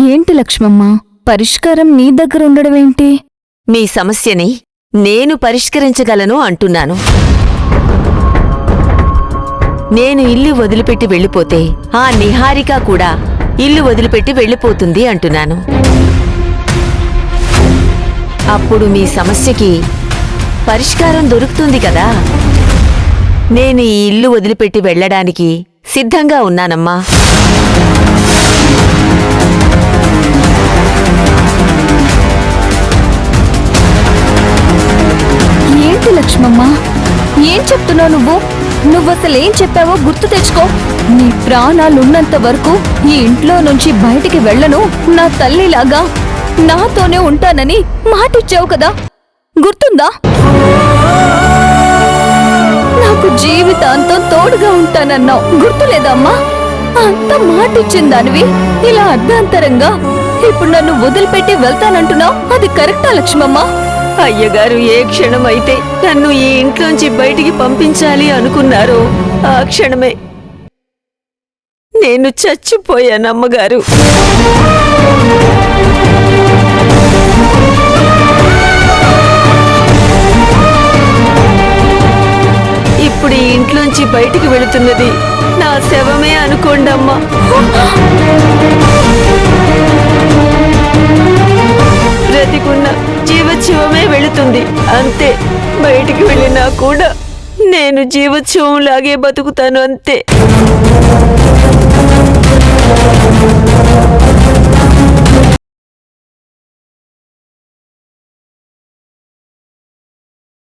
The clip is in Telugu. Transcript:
ఏంటి లక్ష్మమ్మ, పరిష్కారం నీ దగ్గర ఉండడమేంటి? మీ సమస్యని నేను పరిష్కరించగలను అంటున్నాను. నేను ఇల్లు వదిలిపెట్టి వెళ్ళిపోతే ఆ నిహారిక కూడా ఇల్లు వదిలిపెట్టి వెళ్ళిపోతుంది అంటున్నాను. అప్పుడు మీ సమస్యకి పరిష్కారం దొరుకుతుంది కదా. నేను ఈ ఇల్లు వదిలిపెట్టి వెళ్ళడానికి సిద్ధంగా ఉన్నానమ్మా. ఏంటి లక్ష్మమ్మ, ఏం చెప్తున్నావు? నువ్వసలేం చెప్పావో గుర్తు తెచ్చుకో. నీ ప్రాణాలున్నంత వరకు ఈ ఇంట్లో నుంచి బయటికి వెళ్ళను, నా తల్లిలాగా నాతోనే ఉంటానని మాటిచ్చావు కదా, గుర్తుందా? నాకు జీవితాంతం తోడుగా ఉంటానన్నావు, గుర్తులేదమ్మా? అంత మాటిచ్చిందానివి ఇలా అర్ధాంతరంగా ఇప్పుడు నన్ను వదిలిపెట్టి వెళ్తానంటున్నావు, అది కరెక్టా లక్ష్మమ్మ? అయ్యగారు ఏ క్షణమైతే నన్ను ఈ ఇంట్లోంచి బయటికి పంపించాలి అనుకున్నారో ఆ క్షణమే నేను చచ్చిపోయానమ్మగారు. ఇప్పుడు ఈ ఇంట్లోంచి బయటికి వెళుతున్నది నా శవమే అనుకోండమ్మా. బ్రతికున్న జీవోత్సవమే వెళుతుంది అంతే. బయటికి వెళ్ళినా కూడా నేను జీవోత్సవంలాగే బతుకుతాను అంతే.